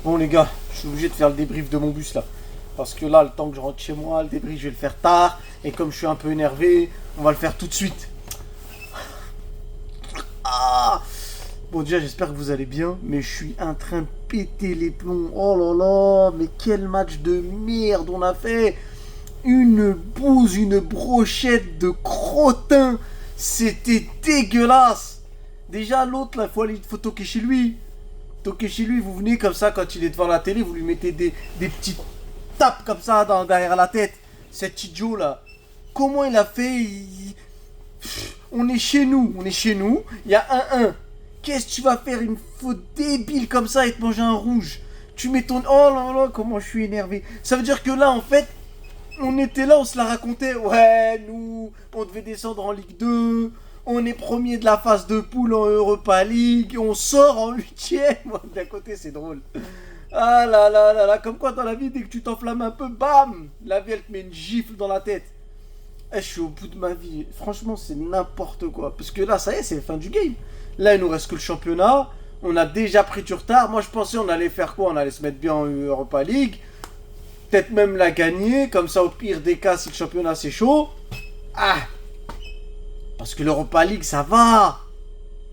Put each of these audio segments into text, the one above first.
Bon les gars, je suis obligé de faire le débrief de mon bus là. Parce que là, le temps que je rentre chez moi, le débrief, je vais le faire tard. Et comme je suis un peu énervé, on va le faire tout de suite. Ah Bon déjà, j'espère que vous allez bien. Mais je suis en train de péter les plombs. Oh là là, mais quel match de merde on a fait. Une bouse, une brochette de crottin. C'était dégueulasse. Déjà, l'autre, là, faut toquer chez lui. Toquer chez lui, vous venez comme ça quand il est devant la télé, vous lui mettez des petites tapes comme ça derrière la tête. Cet idiot là, comment il a fait On est chez nous, il y a un 1. Qu'est-ce que tu vas faire une faute débile comme ça et te manger un rouge? Tu mets ton... Oh là là, comment je suis énervé. Ça veut dire que là, en fait, on était là, on se la racontait. Ouais, nous, on devait descendre en Ligue 2. On est premier de la phase de poule en Europa League. On sort en huitième. D'un côté, c'est drôle. Ah là là là là. Comme quoi, dans la vie, dès que tu t'enflammes un peu, bam, la vie, elle te met une gifle dans la tête. Je suis au bout de ma vie. Franchement, c'est n'importe quoi. Parce que là, ça y est, c'est la fin du game. Là, il nous reste que le championnat. On a déjà pris du retard. Moi, je pensais on allait faire quoi? On allait se mettre bien en Europa League. Peut-être même la gagner. Comme ça, au pire des cas, si le championnat c'est chaud. Ah Parce que l'Europa League, ça va.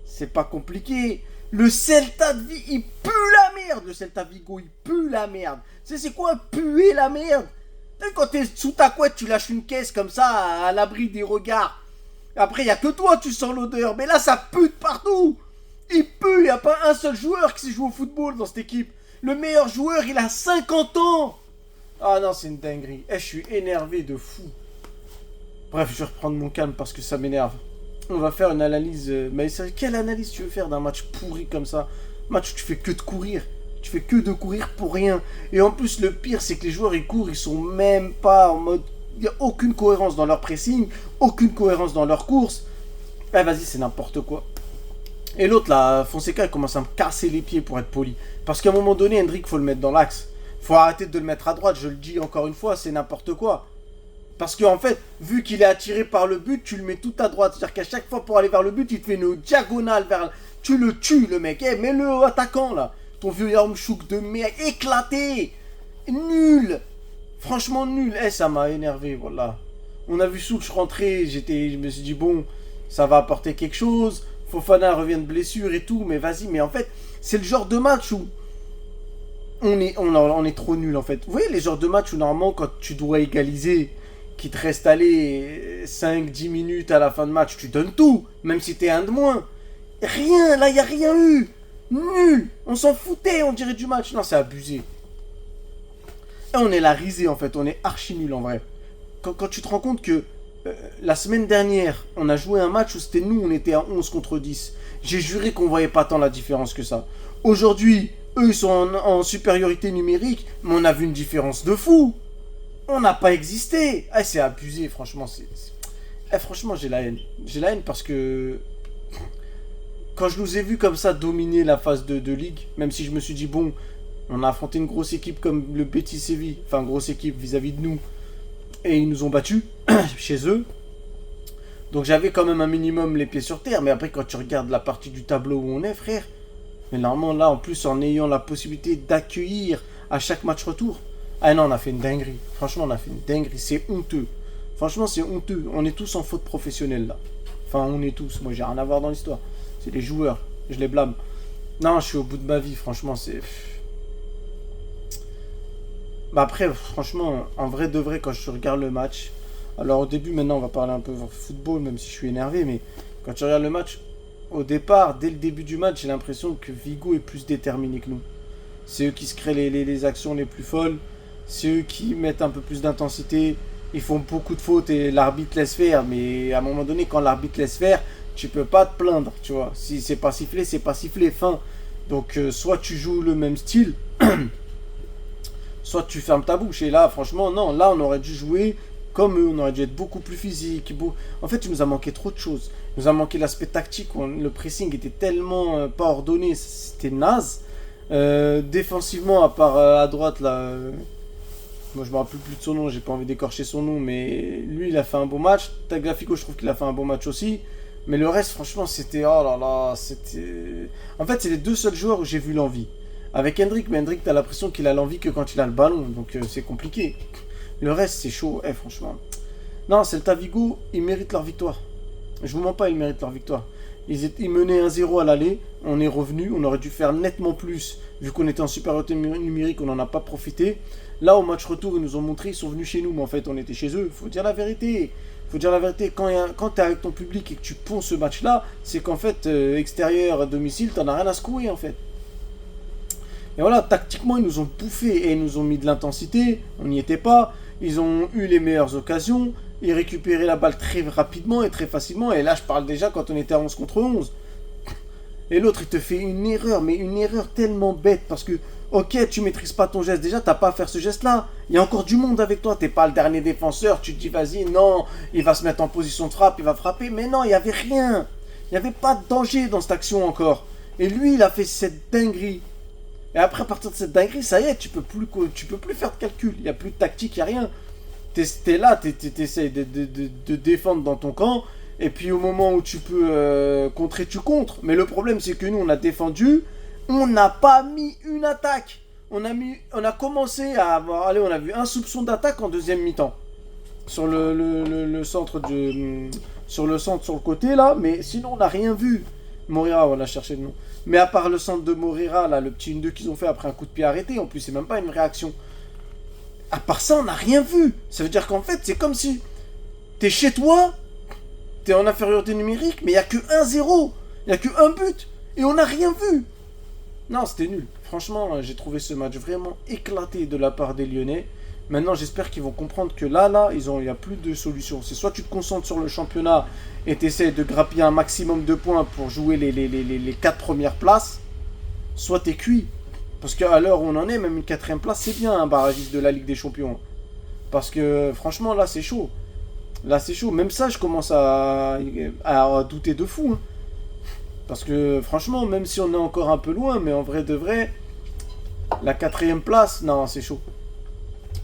C'est pas compliqué. Le Celta de Vigo, il pue la merde. Le Celta Vigo, il pue la merde. C'est quoi puer la merde? Quand t'es sous ta couette, tu lâches une caisse comme ça, à l'abri des regards. Après, il n'y a que toi, tu sens l'odeur. Mais là, ça pue de partout. Il pue. Il n'y a pas un seul joueur qui sait jouer au football dans cette équipe. Le meilleur joueur, il a 50 ans. Ah non, c'est une dinguerie. Je suis énervé de fou. Bref, je vais reprendre mon calme parce que ça m'énerve. On va faire une analyse. Mais quelle analyse tu veux faire d'un match pourri comme ça? Match où tu fais que de courir. Tu fais que de courir pour rien. Et en plus, le pire, c'est que les joueurs, ils courent, ils sont même pas en mode... Il n'y a aucune cohérence dans leur pressing, aucune cohérence dans leur course. Vas-y, c'est n'importe quoi. Et l'autre, là, Fonseca, il commence à me casser les pieds pour être poli. Parce qu'à un moment donné, Hendrick, faut le mettre dans l'axe. Faut arrêter de le mettre à droite, je le dis encore une fois, c'est n'importe quoi. Parce qu'en fait, vu qu'il est attiré par le but, tu le mets tout à droite. C'est-à-dire qu'à chaque fois pour aller vers le but, il te fait une diagonale vers... Tu le tues, le mec. Mets-le attaquant, là. Ton vieux Yarmchouk de merde, éclaté. Nul. Franchement nul. Ça m'a énervé, voilà. On a vu Souch rentrer, je me suis dit, bon, ça va apporter quelque chose. Fofana revient de blessure et tout, mais vas-y. Mais en fait, c'est le genre de match où on est trop nul, en fait. Vous voyez les genres de match où, normalement, quand tu dois égaliser... Qui te reste aller 5-10 minutes à la fin de match, tu donnes tout, même si t'es un de moins. Rien, là, il n'y a rien eu. Nul. On s'en foutait, on dirait, du match. Non, c'est abusé. Et on est la risée, en fait. On est archi nul, en vrai. Quand tu te rends compte que la semaine dernière, on a joué un match où c'était nous, on était à 11 contre 10. J'ai juré qu'on voyait pas tant la différence que ça. Aujourd'hui, eux, ils sont en supériorité numérique, mais on a vu une différence de fou. On n'a pas existé. C'est abusé, franchement. Franchement, j'ai la haine. J'ai la haine parce que quand je nous ai vus comme ça dominer la phase de Ligue, même si je me suis dit, bon, on a affronté une grosse équipe comme le Betis Séville, enfin, grosse équipe vis-à-vis de nous, et ils nous ont battus chez eux. Donc j'avais quand même un minimum les pieds sur terre, mais après, quand tu regardes la partie du tableau où on est, frère, mais normalement, là, en plus, en ayant la possibilité d'accueillir à chaque match retour, non, on a fait une dinguerie. Franchement, on a fait une dinguerie. C'est honteux. Franchement, c'est honteux. On est tous en faute professionnelle, là. Enfin, on est tous. Moi, j'ai rien à voir dans l'histoire. C'est les joueurs. Je les blâme. Non, je suis au bout de ma vie. Franchement, c'est... après, franchement, en vrai de vrai, quand je regarde le match... Alors, au début, maintenant, on va parler un peu football, même si je suis énervé. Mais quand tu regardes le match, au départ, dès le début du match, j'ai l'impression que Vigo est plus déterminé que nous. C'est eux qui se créent les actions les plus folles. C'est eux qui mettent un peu plus d'intensité. Ils font beaucoup de fautes et l'arbitre laisse faire. Mais à un moment donné, quand l'arbitre laisse faire, tu peux pas te plaindre, tu vois. Si c'est pas sifflé, c'est pas sifflé, fin. Donc soit tu joues le même style, soit tu fermes ta bouche. Et là, franchement, non. Là, on aurait dû jouer comme eux. On aurait dû être beaucoup plus physique. En fait, il nous a manqué trop de choses. Il nous a manqué l'aspect tactique. Le pressing était tellement pas ordonné. C'était naze. Défensivement, à part à droite, là... moi je me rappelle plus de son nom, j'ai pas envie d'écorcher son nom, mais lui il a fait un bon match. Tagliafico, je trouve qu'il a fait un bon match aussi. Mais le reste, franchement, c'était... Oh là là, c'était... En fait, c'est les deux seuls joueurs où j'ai vu l'envie. avec Hendrick. Mais Hendrick, t'as l'impression qu'il a l'envie que quand il a le ballon. Donc c'est compliqué. Le reste, c'est chaud, franchement. Non, Celta Vigo, ils méritent leur victoire. Je vous mens pas, ils méritent leur victoire. Ils menaient 1-0 à l'aller, on est revenu, on aurait dû faire nettement plus. Vu qu'on était en supériorité numérique, on n'en a pas profité. Là, au match retour, ils nous ont montré, ils sont venus chez nous, mais en fait, on était chez eux. Faut dire la vérité. Faut dire la vérité. Quand tu es avec ton public et que tu ponds ce match-là, c'est qu'en fait, extérieur, à domicile, t'en as rien à secouer, en fait. Et voilà, tactiquement, ils nous ont bouffé et ils nous ont mis de l'intensité. On n'y était pas. Ils ont eu les meilleures occasions. Ils récupéraient la balle très rapidement et très facilement. Et là, je parle déjà quand on était à 11 contre 11. Et l'autre, il te fait une erreur, mais une erreur tellement bête. Parce que, ok, tu maîtrises pas ton geste. Déjà, t'as pas à faire ce geste-là. Il y a encore du monde avec toi. T'es pas le dernier défenseur. Tu te dis, vas-y, non, il va se mettre en position de frappe, il va frapper. Mais non, il n'y avait rien. Il n'y avait pas de danger dans cette action encore. Et lui, il a fait cette dinguerie. Et après, à partir de cette dinguerie, ça y est, tu peux plus faire de calcul. Il n'y a plus de tactique, il n'y a rien. T'es là, t'essayes de défendre dans ton camp. Et puis au moment où tu peux contrer, tu contres. Mais le problème, c'est que nous, on a défendu. On n'a pas mis une attaque. On a commencé à avoir... Allez, on a vu un soupçon d'attaque en deuxième mi-temps. Sur le centre sur le côté, là. Mais sinon, on n'a rien vu. Moreira, on a cherché le nom. Mais à part le centre de Moreira, là, le petit 1-2 qu'ils ont fait après un coup de pied arrêté, en plus, c'est même pas une réaction. À part ça, on n'a rien vu. Ça veut dire qu'en fait, c'est comme si t'es chez toi, t'es en infériorité numérique, mais il n'y a que 1-0. Il n'y a que un but. Et on n'a rien vu. Non, c'était nul. Franchement, j'ai trouvé ce match vraiment éclaté de la part des Lyonnais. Maintenant, j'espère qu'ils vont comprendre que là, il n'y a plus de solution. C'est soit tu te concentres sur le championnat et tu essaies de grappiller un maximum de points pour jouer les 4 premières places, soit tu es cuit. Parce qu'à l'heure où on en est, même une 4ème place, c'est bien un barragiste de la Ligue des Champions. Parce que franchement, là, c'est chaud. Là, c'est chaud. Même ça, je commence à douter de fou. Hein. Parce que franchement, même si on est encore un peu loin, mais en vrai de vrai, la 4ème place, non, c'est chaud.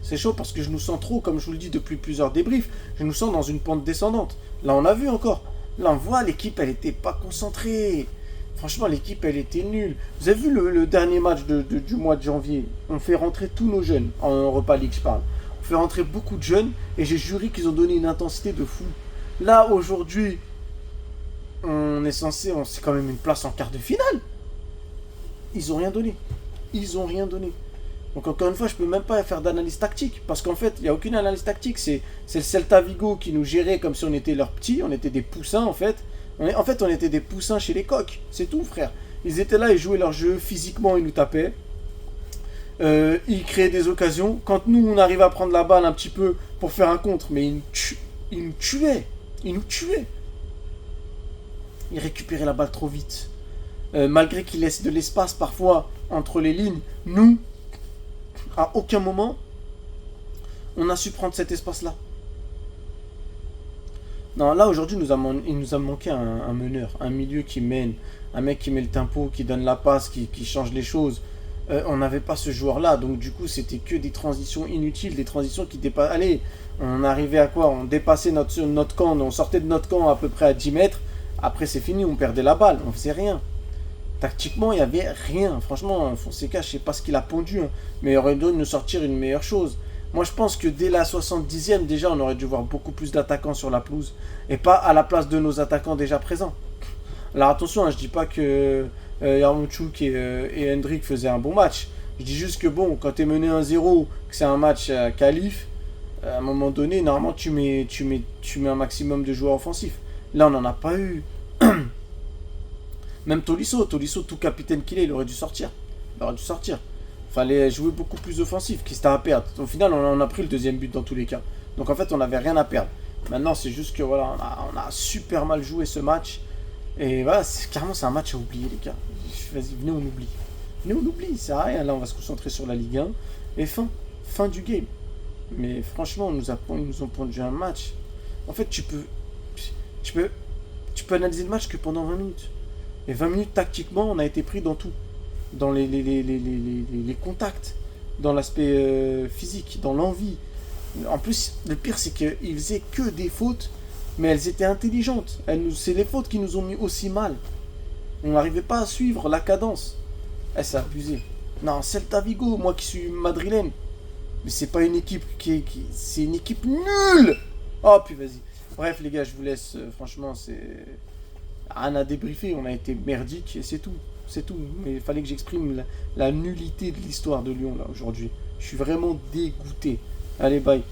C'est chaud parce que je nous sens trop, comme je vous le dis depuis plusieurs débriefs, je nous sens dans une pente descendante. Là, on a vu encore. Là, on voit, l'équipe, elle n'était pas concentrée. Franchement, l'équipe, elle était nulle. Vous avez vu le dernier match du mois de janvier? On fait rentrer tous nos jeunes, en Europa League, je parle. On fait rentrer beaucoup de jeunes, et j'ai juré qu'ils ont donné une intensité de fou. Là, aujourd'hui, on c'est quand même une place en quart de finale. Ils ont rien donné. Ils ont rien donné. Donc encore une fois, je peux même pas faire d'analyse tactique. Parce qu'en fait, il n'y a aucune analyse tactique. C'est le Celta Vigo qui nous gérait comme si on était leurs petits. On était des poussins en fait. On était des poussins chez les coqs. C'est tout frère. Ils étaient là, ils jouaient leur jeu. Physiquement, ils nous tapaient. Ils créaient des occasions. Quand nous, on arrivait à prendre la balle un petit peu pour faire un contre. Mais ils nous tuaient. Ils nous tuaient. Ils récupéraient la balle trop vite. Malgré qu'ils laissent de l'espace parfois entre les lignes. Nous... À aucun moment, on a su prendre cet espace-là. Non, là, aujourd'hui, il nous a manqué un meneur, un milieu qui mène, un mec qui met le tempo, qui donne la passe, qui change les choses. On n'avait pas ce joueur-là, donc du coup, c'était que des transitions inutiles, des transitions qui dépassent... Allez, on arrivait à quoi? On dépassait notre camp, on sortait de notre camp à peu près à 10 mètres. Après, c'est fini, on perdait la balle, on faisait rien. Tactiquement, il n'y avait rien. Franchement, Fonseca, je ne sais pas ce qu'il a pondu. Hein, mais il aurait dû nous sortir une meilleure chose. Moi, je pense que dès la 70e, déjà, on aurait dû voir beaucoup plus d'attaquants sur la pelouse. Et pas à la place de nos attaquants déjà présents. Alors attention, hein, je ne dis pas que Yarmouk et Hendrick faisaient un bon match. Je dis juste que bon, quand tu es mené 1-0, que c'est un match qualif, à un moment donné, normalement, tu mets un maximum de joueurs offensifs. Là, on n'en a pas eu. Même Tolisso, tout capitaine qu'il est, il aurait dû sortir. Fallait jouer beaucoup plus offensif, quitte à perdre. Au final, on a pris le deuxième but dans tous les cas. Donc en fait, on n'avait rien à perdre. Maintenant, c'est juste que voilà, on a super mal joué ce match. Et voilà, carrément, c'est un match à oublier, les gars. Vas-y, venez, on oublie. Venez, on oublie, ça sert à rien. Là, on va se concentrer sur la Ligue 1. Et fin du game. Mais franchement, ils nous ont pondu un match. En fait, tu peux analyser le match que pendant 20 minutes. Et 20 minutes, tactiquement, on a été pris dans tout. Dans les contacts, dans l'aspect physique, dans l'envie. En plus, le pire, c'est qu'ils faisaient que des fautes, mais elles étaient intelligentes. C'est les fautes qui nous ont mis aussi mal. On n'arrivait pas à suivre la cadence. C'est abusé. Non, Celta Vigo, moi qui suis madrilène. Mais c'est pas une équipe c'est une équipe nulle. Oh, puis vas-y. Bref, les gars, je vous laisse. Franchement, c'est rien à débriefer. On a été merdique et c'est tout. C'est tout. Mais il fallait que j'exprime la nullité de l'histoire de Lyon, là, aujourd'hui. Je suis vraiment dégoûté. Allez, bye.